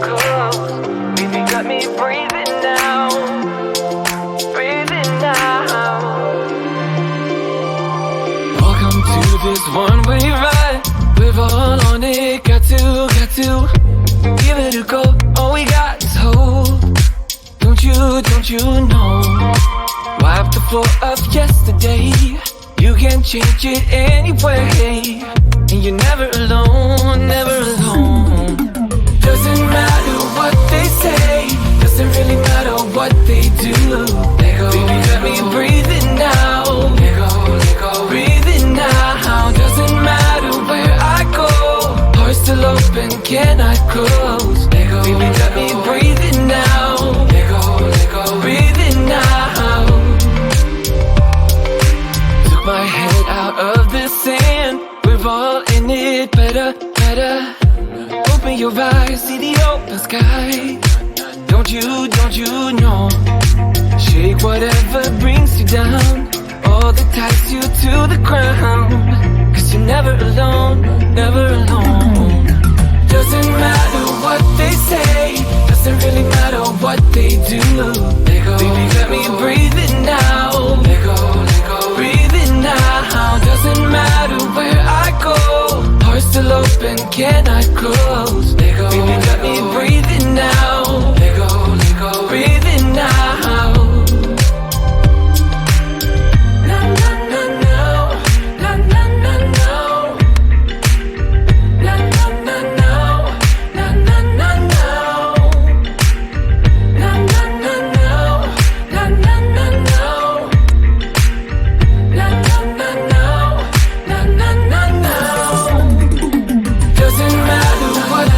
close. Baby, got me breathing now. Breathing now. Welcome to this one-way ride. We're all on it, got to give it a go. All we got is hope. Don't you know? Wipe the floor of yesterday. You can change it anyway. And you're never alone, never alone. Doesn't matter what they say, doesn't really matter what they do. Let go, baby, let me breathe it now. Let go, breathe it now. Doesn't matter where I go, heart's still open, cannot close. Let go, baby, let me breathe it now. Let go, breathe it now. Took my head out of the sand. We're all in it, better. Open your eyes, see the open sky. Don't you know? Shake whatever brings you down, all that ties you to the ground. Cause you're never alone, never alone. Doesn't matter what they say, doesn't really matter what they do. Let go, baby, let me breathe it now. Let go, breathe it now. Doesn't matter where I go, heart's still open, cannot close. Let go, baby, let me breathe it now. Let go, breathe it now. Na na na no, na na na no, na na na no, na na na no, na na na no, na na na no, na na na no, na na na no. Doesn't matter what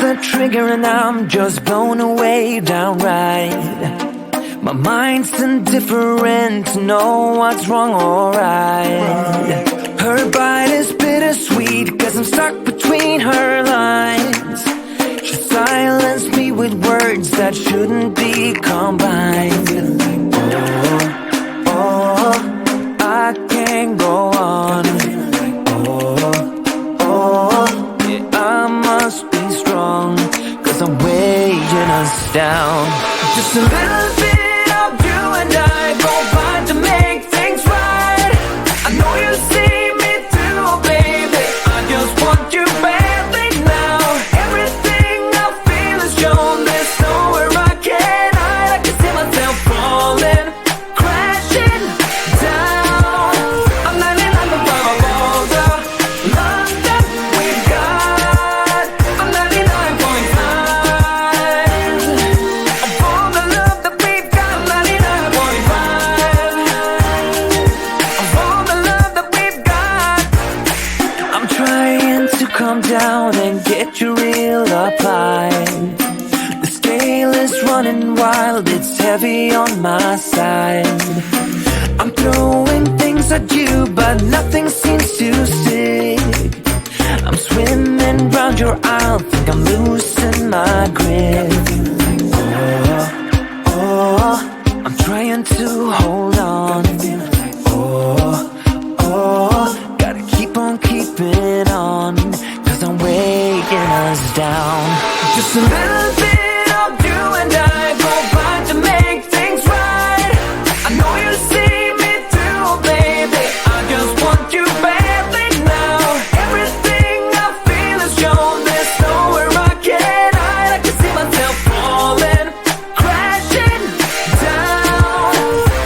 the trigger and I'm just blown away downright. My mind's indifferent to know what's wrong or right. Her bite is bittersweet, cause I'm stuck between her lines. She silenced me with words that shouldn't be combined. Oh, I can't go on. Yeah, I must be strong, cause I'm weighing us down. Just a little bit of you and I combine to make things right. I know you see me through, baby. I just want you badly now. Everything I feel is shown. There's nowhere I can hide. I can see myself falling, crashing down. I'm 99.5 of all the love that we've got. I'm 99.5 of all the love that we've got. I'm 99.5 of all the love that we've got. I'm trying to calm down and get you real applied. The scale is running wild, it's heavy on my side. I'm throwing things at you, but nothing seems to stick. I'm swimming round your aisle, think I'm losing my grip. Oh, I'm trying to hold on. Oh, gotta keep on keeping on, cause I'm weighing us down. Just a little bit of you and I combine to make things right. I know you see me through, baby. I just want you badly now. Everything I feel is shown. There's nowhere I can hide. I can see myself falling, crashing down.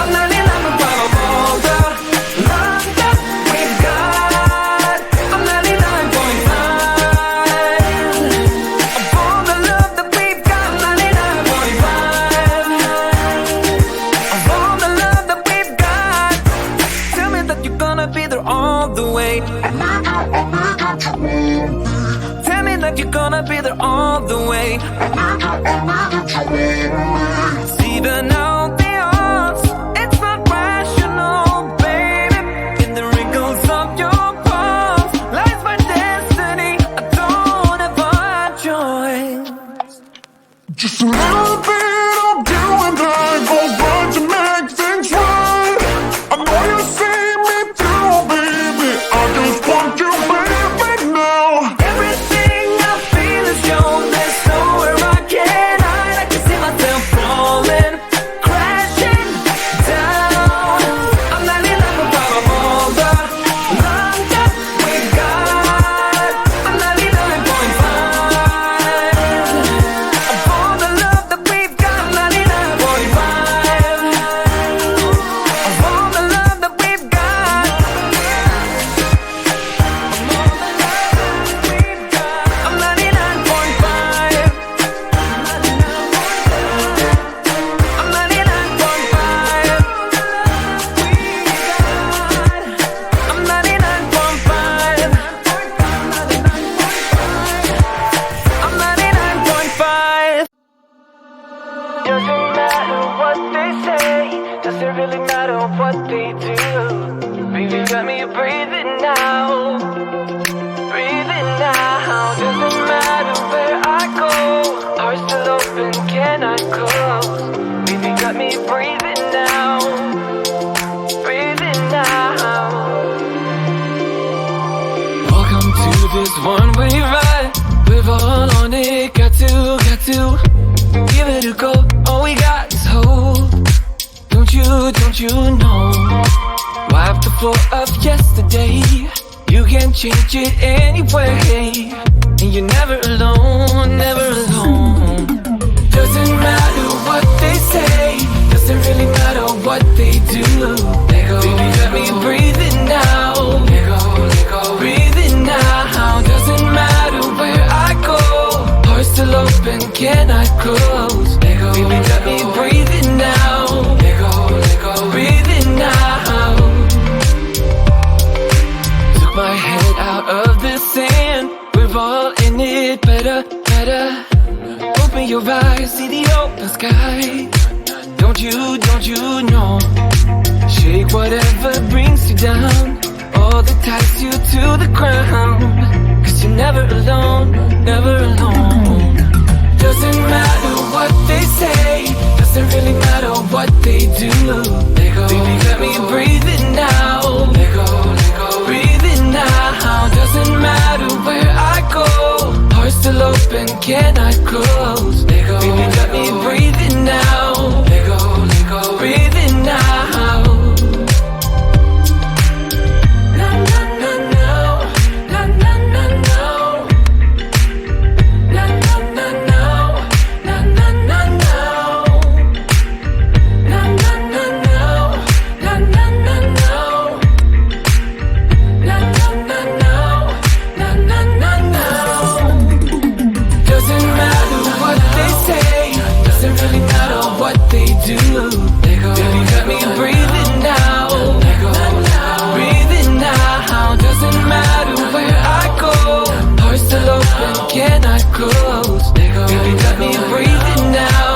I'm 99.5 of all the love that we've got. I'm 99.5 of all the love that we've got. I'm 99.5 of all the love that we've got. Tell me that you're gonna be there all the way. Tell me that you're gonna be there all the way. Even out the odds, it's not rational, baby. In the wrinkles of your palms lies my destiny. I don't have a choice. Just a little bit of you and I goes by to make things right. I know you see me through, baby. I just want you baby now. Everything I feel is shown. There's nowhere I can hide. I can see myself falling, crashing down. I'm 99.5 of all the love that we've got. I'm 99.5 of all the love that we've got. I'm 99.5 of all the love that we've got. I'm 99.5. I'm 99.5. I'm 99.5. I'm 99.5. Doesn't matter what they say, doesn't really matter what they do. Baby, got me breathing now, breathing now. Doesn't matter where I go, heart still open, can I close? Baby, got me breathing now, breathing now. Welcome to this one-way ride. We're all on it, got to give it a go. All we got is hope. Don't you know? Wipe the floor of yesterday. You can change it anyway. And you're never alone, never alone. Doesn't matter what they say, doesn't really matter what they do. Let go, baby, let me breathing now. Let go, breathing now. Doesn't matter where I go, heart still open, can I close? Let go, baby, let me breathing now. Let go, breathing now. Took my head out of the sand. We're all in it better. down or that ties you to the ground. 'Cause you're never alone, never alone. Doesn't matter what they say, doesn't really matter what they do. Let go, baby, let me breathe it now. Let go, breathe it now. Doesn't matter where I go, heart's still open, cannot close. Let go, baby, let me breathe it now. Let go, breathe it now. Na na na no, na na na no, na na na no, na na na no, na na na no, na na na no, na na na no, na na na no. Doesn't matter what they say, doesn't really matter what they do. Baby, let me breathe it now. Breathe it now. Doesn't matter where I go, heart's still open, cannot close. Baby, let me breathe it now.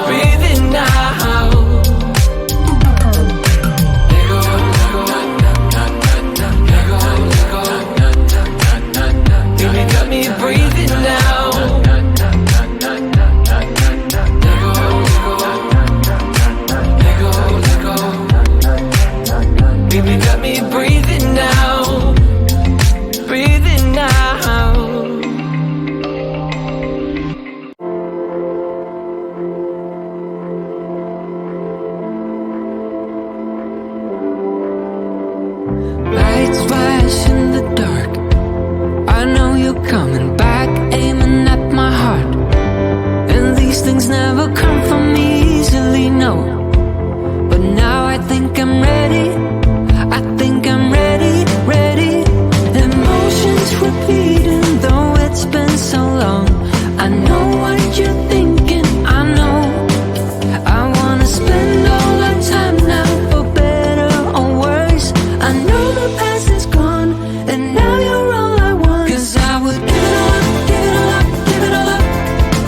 Breathe it now. Baby, let me breathe it now. Baby, let me breathe it now. Breathe it now. Lights flash in the dark, I know you're coming back, aiming at my heart. And these things never come from me easily, no. But now I think I'm ready. I think I'm ready, ready. Emotions repeating, though it's been so long. I know what you're thinking, I know. I wanna spend all our time now, for better or worse. I know the past is gone, and now you're all I want. 'Cause I would give it all up, give it all up, give it all up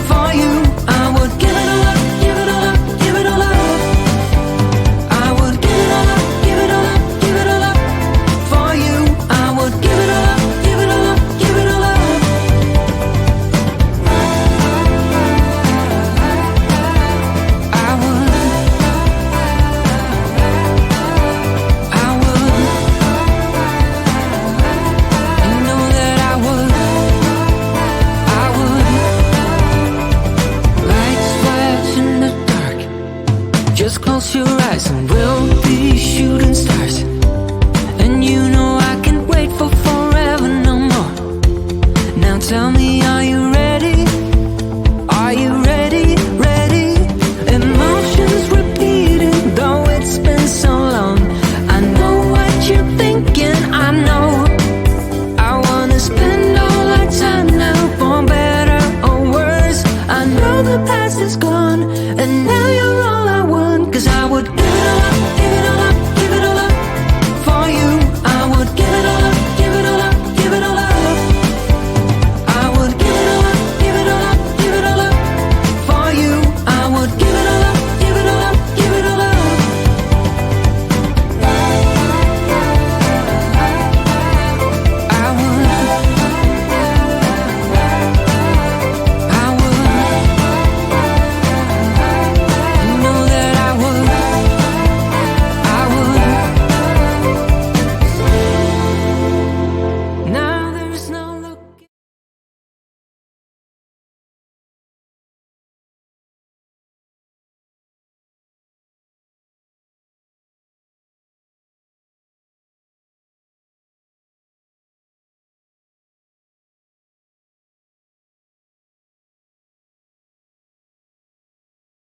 for you. I would give it all up, give it all up, give it all up. I would give it all up, give it all up, give it all up for you. I would give it all up, give it all up, give it all up. I would, you know that I would. Lights flash in the dark, just close your eyes and we'll be shooting stars. And you know I can't wait for forever no more. Now tell me, are you ready? Are you ready? Ready? Emotions repeating, though it's been so long. I know what you're thinking, I know. I wanna spend all our time now, for better or worse. I know the past is gone, and now you're all I want. 'Cause I would give it all